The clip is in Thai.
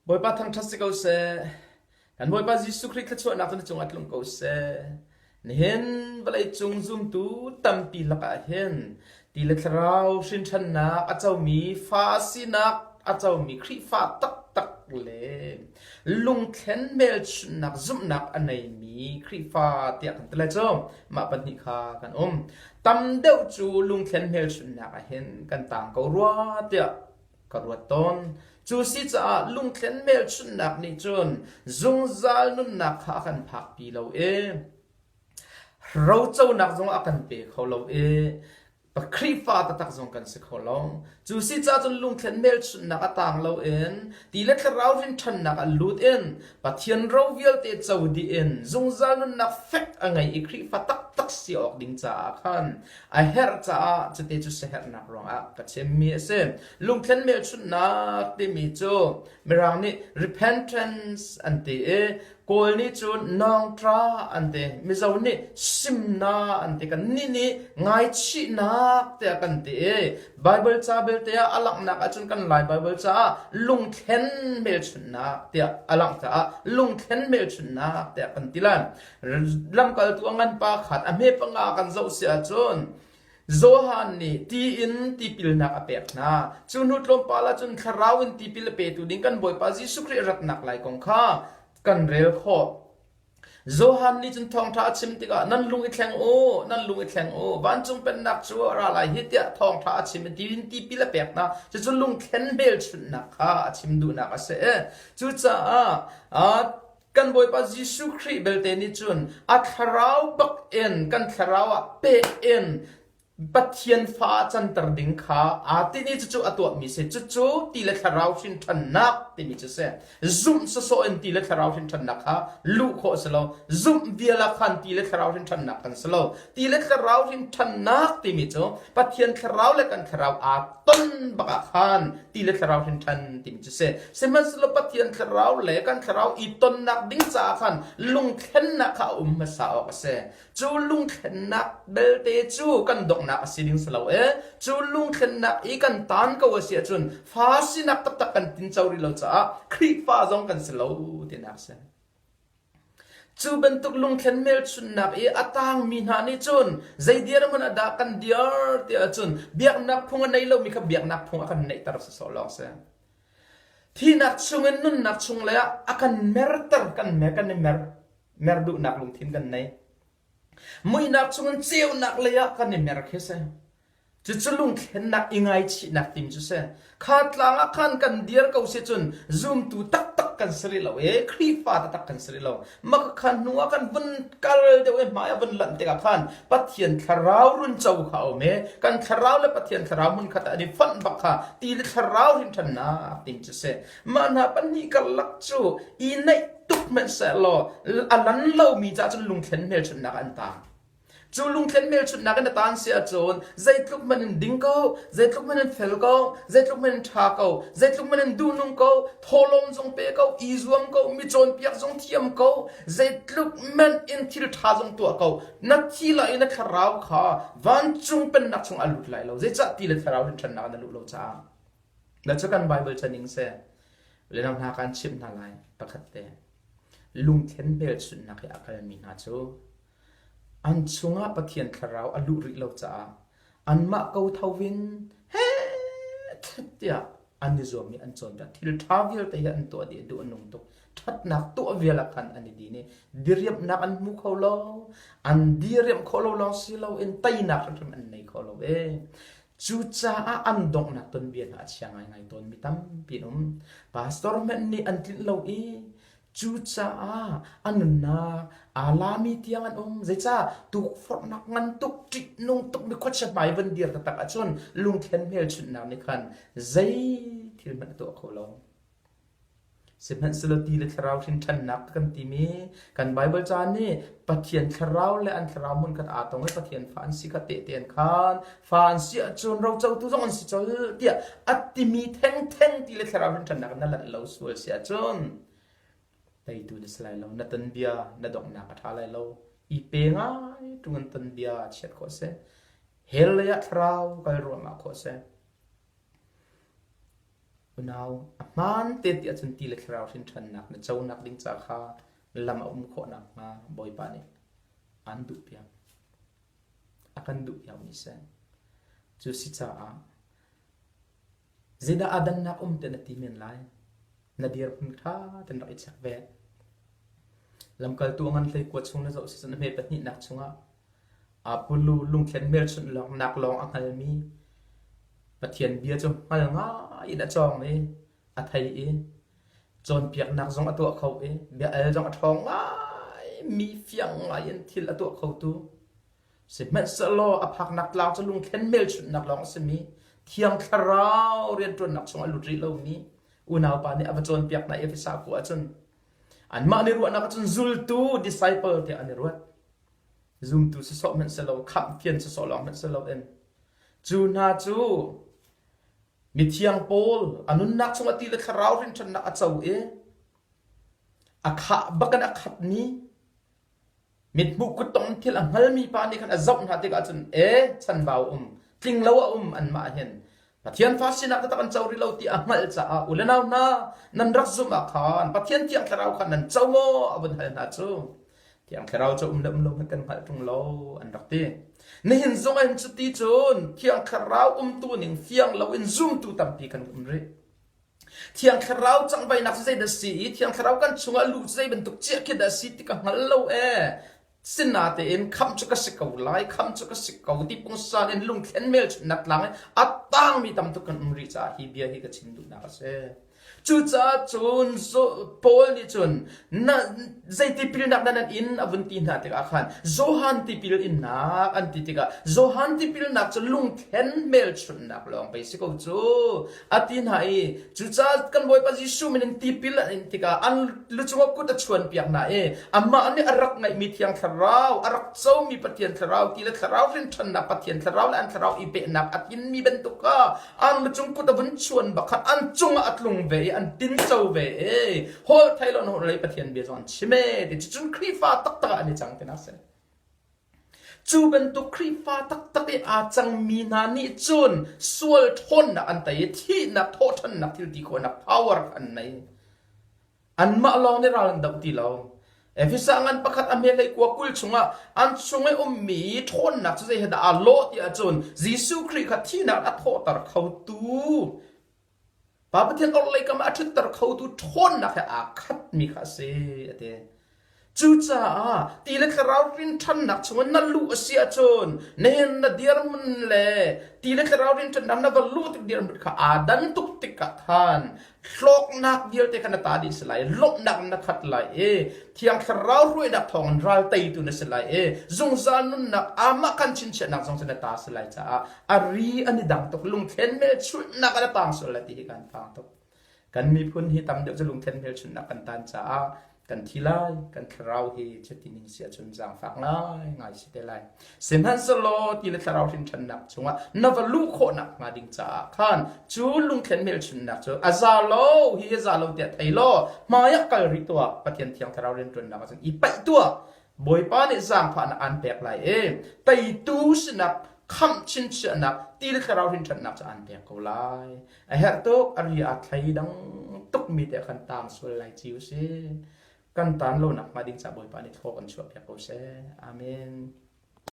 บอยป้าทั้งทัศน์ก็เซ่กันบอยป้ายิสุคริสต์ชวนนักตุนจงอัดลงก็เซ่นี่เห็นเวลาจงซุ่มตูตั้มปีละก็เห็นตีเล็กเราชินชันนักอาจจะมีฟ้าสินักอาจจะมีครีฟ้าตักเลยลุงเข็นเมลชนักซุ่มนักอันไหนมีครีฟ้าเตียกันตะเลจอมมาปัญหากันตั้มเดียวจูลุงเข็นเมลชนักเห็นกันต่างก็รัวเตียก็รัวต้นจูสิจ้าลุงเข็นเมลชุนนักนี่จนจงซาลนุนนักหากันพักปีเราเราเจ้านักจงอากันเปเขาเราปะครีฟ้าตักจงกันสิเขาลองจูสิจ้าจนลุงเข็นเมลชุนนักต่างเราตีเล็กเรารินชันนักลูดปะเทียนเราเวลเตเจ้าดีจงซาลนุนนักเฟกอะไรอีครีฟ้าตักเสียออกดิ้งจ้าขันไอเฮร์จ้าจะเตจุเสียนักรองกัเชมีเสลุงเข็นเมลชุนนักที่มีโจเมื่อนี้ repentance อันที่กอลนี่จูนองตราอันที่มิจาวนี่ซิมนาอันที่กันนี่ไงชีนักแต่กันที่Bible จ้าเบลเตียอลังนักอาจนกันไล Bible จ้าลุงเข็นเมลชุนนักเตียอลังจ้าลุงเข็นเมลชุนนักแต่กันที่ละลำกัลตัวงันปาขัดอเมปังอากันเจ้าเสียจนโซฮันนี่ตีอินตีพิลนักอเปกนะจุนหุดลมปาลาจุนคาราวอินตีพิลเปตุดิ้งกันบ่อยปาจิสุครีรัตนักไหลกงข้ากันเร็วข้อโซฮันนี่จุนทองท้าชิมติกานั่นลุงอีแข่งนั่นลุงอีแข่งบ้านจุงเป็นนักชัวอะไรฮิตเตะทองท้าชิมตีอินตีพิลเปกนะจะจุนลุงเข็นเบลชุนนักข้าชิมดูนักเสจุจ้ากันบ่อยปาจิสุครีเบลเตนิจุนอัคราวบักกันคราวเปปัทยันฟ้าจันตรดิงข้าที่นี่จู่ๆตัวมีเสจู่ๆตีเล็กคราวชินทันนักที่มีจะเสซุ่มโซตีเล็กคราวชินทันนักข้าลูกโคสโลซุ่มเวียละคันตีเล็กคราวชินทันนักกันสโลตีเล็กคราวชินทันนักที่มีจู่ปัทยันคราวเล็กกันคราวต้นบักขันตีเล็กคราวชินทันที่มีจะเสมันสโลปัทยันคราวเล็กกันคราวอีต้นนักดิ้งจ่าขันลุงเข็นนักข้ามาสาวก็เสจู่ลุงเข็นนักเบลเตจู่กันดกนักสิดิ้งสลาวจูลุงเข็นนักอีกันตานก็ว่าเสียจนฟ้าสินักตักกันตินเจ้าริโลจ้าครีฟ้าจงกันสลาวที่นักเสจูเป็นตุกลุงเข็นเมลชุนนักอัตางมีนานี่จนใจเดียร์มันอดากันเดียร์ที่จนเบียกนักพงอันไหนเรามีกับเบียกนักพงอันไหนตรัสสโลกเสที่นักชงเงินนุ่นนักชงเลยอากันเมรตร์กันเมกันเมรดูนักลุงทิ้งกันไหนไม่นักชงเงินเจียวนักเลยกันเมรเคเสจะลุงเข็นนักยังไงชีนักติมจุเสขาดหลังอากันเดียร์เขาเสียจนซูมตูตักกันสริลาวครีฟ้าตักกันสริลาวมักขันนัวกันวันกัลเดวมาวันหลังเตะขันปัทยันคาราวรุนเจ้าเขากันคาราวและปัทยันคาราวมันขัดอันนี้ฟันบักขาตีลคาราวรินทันนาติมจุเสมันหาปันนี้กันลักจูอีในตุกมันเสลออันนั้นเรามีจ้าจนลุงเข็นเมลชนนักอันตาจูลุงเข็นเมลชุดนักในตานเสียจนใจทุกมันดิ้งเขาใจทุกมันเฟลเขาใจทุกมันทาเขาใจทุกมันดูนุ่งเขาทอลงจงเปเขาอีซวมเขามิจนเปียกจงเทียมเขาใจทุกมันอินทิลทาจงตัวเขานักที่ละอินคาราวขาวันจงเป็นนักจงอลุดไหลเราใจจัดที่ละคาราวเป็นชนะนัลุเราจ้าแล้วจะกันไบเบิลจะนิ่งเสียเรื่องทางการชิมนาไลประคัตเตลุงเข็นเมลชุดนักให้อาการมีนาจูอันชงอาปะเทียนคาราวอลุริโลจ้าอันมาเกาทวินเฮ้เดียอันนี้จอมีอันจนแบบที่ท้าวิลแต่ยันตัวเดียดูอันนุ่งตุกทัดนักตัวเวลากันอันนี้ดีนี่ดีเรียบนักอันมุขเขาโลอันดีเรียบเขาโลลองสิเราเอ็นไตนักทำอันไหนเขาโลจูจ้าอันดงนักต้นเบียนอาชีพไงต้นมีตั้มปีนุ่มพาสตอร์แมนนี่อันที่เราจูจ้าอันนั้นนะอาลามีที่ยังอันใจจ้าตุกฟอร์นักมันตุกจิตนุ่งตุกมีขวดชะใบวันเดียร์ตักอาชนลุงเข็นเมลชุดน้ำในคันใจที่มันตัวเขาลงสิมันสลตีเลคราวทินทันนักกันทีมีกันไบเบิลจานนี่ปะเทียนคราวและอันคราวมันกันอาตรงให้ปะเทียนฟานสิกเตเตียนคันฟานสิจนเราเจ้าตุจงอันสิเจ้าเดียอัติมีแท่งตีเลคราวทินทันนักนั่นแหละเราสวยเสียจนไปดูในสไลด์เรานัตันเบียนัดดอกนักท้าไลเราอีเปงอ่ะตรงนั้นตันเบียเช็ดโคเซเฮลเลยะคราวก็รวมมาโคเซ unau man te ti achun ti le khrau thin than nak na chau nak ding cha kha lama kho nak ma boy pa ni an du pia akan du ya ni se chu si cha a zeda adan nak te na ti men lai na dir pun tha ten rai chak ve lam kal tu ngan hlei ko chung na zo si san me patni nak chunga apulu lungthlen hmelchunh long nak long angal mi pathian bia chu mal nga ina chong e a thai e chon piak nak zong atu khau e bia al zong athong ai mi fiang ngai en thil atu khau tu se men salo aphak nak tlang chu lungthlen hmelchunh nak long se mi thiang Thlarau rian tron nak chong alu ri lo mi unaw pa ni avachon piak na efisa ku achun an ma ni ru nak chun zul tu disciple te an ru zoom tu se so men salo kham fian se so long men salo en chu na chu mi thiang pol anun nak chung ati le Thlarau rin than nak achau e akha bakan akhat ni mit bu ku tong thil angal mi pa ni khan azau na te ka chun e chan bau tling lo an ma hen pathian fasina ka takan chau ri lo ti amal cha a ulenaw na nan rak zum a khan pathian thiang Thlarau khan nan chau mo abun hal na chu thiang Thlarau chu lo kan hal tung lo an rak te ni hin zong an chu ti chun thiang Thlarau tu ning fiang lo in zoom tu tam pi kan re thiang Thlarau chang bai nak zai da si thiang Thlarau kan chunga lu zai ben tuk che ke da si ti ka hal lo e sinna te in kham chu ka sikau lai kham chu ka sikau ti pung san in lungthlen hmelchunh nak lang atang mi tam tu kan ri cha hi bia hi ka chin du na se chu cha chun so pol ni chun na zai ti pil nak nan in avun ti na te ka khan zohan ti pil in nak an ti ka zohan ti pil nak chu lungthlen hmelchunh nak long pai sikau chu atin hai chu cha kan boy pa jisu min ti pil in ti ka an lu chu ku ta chuan piak na e amma ani arak ngai mi thiang Thlarau arak chau mi pathian Thlarau ti le Thlarau rin than na pathian Thlarau la an Thlarau i pe nak atin mi ben tu ka an lu chung ku ta bun chuan ba khan an chung atlung ve an tin chau ve e hol thailon ho lai pathian bia zon chime ti chun khri fa tak tak ani chang te na se chu ben tu khri fa tak tak e a chang mi na ni chun sual thon na an tai thi na tho than na thil ti ko na power an nai an ma long ni ral dau ti lo efisa ngan pakhat amelai kwa kul chunga an chunga mi thon na chu heda a lo ti a chun jisu khri kha thi na a tho tar khau tu Papathian olay ka maachut tar khau tu thon na kha a khat mi kha se ate chu cha ti le Thlarau rin than nak chunga na lu asia chun nen na dir mun le ti le Thlarau rin than nam na valu tik dir mun kha a dan tuk tik ka than hlok nak dir te kana ta di slai lok nak na khat lai e thiang Thlarau ruai dak thong ral tai tu na slai e zung zan nun nak ama kan chin che nak zong chen ta slai cha ari ani dang tok lungthlen hmelchunh nak ala tang sol la ti kan phang tok kan mi phun hi tam deuh lungthlen hmelchunh nak kan tan cha kan thilai kan Thlarau hi chetining sia chun jang phak ngai ngai si te lai semhan solo ti le Thlarau thin than nak chunga navalu kho nak ma ding cha khan chu lungthlen hmelchunh nak chu azalo hi azalo te thailo maya kal ri to pathian thiang Thlarau ren tun nak chun i pai to boy pa ni jang pha na an pek lai e tai tu sinak kham chin nak ti le Thlarau thin than nak cha an pek ko lai a her to ari a thai dang tuk mi te khan tang sol lai chiu se kan tan lo nak ma ding cha boy pa ni thok an chuak ya ko se amen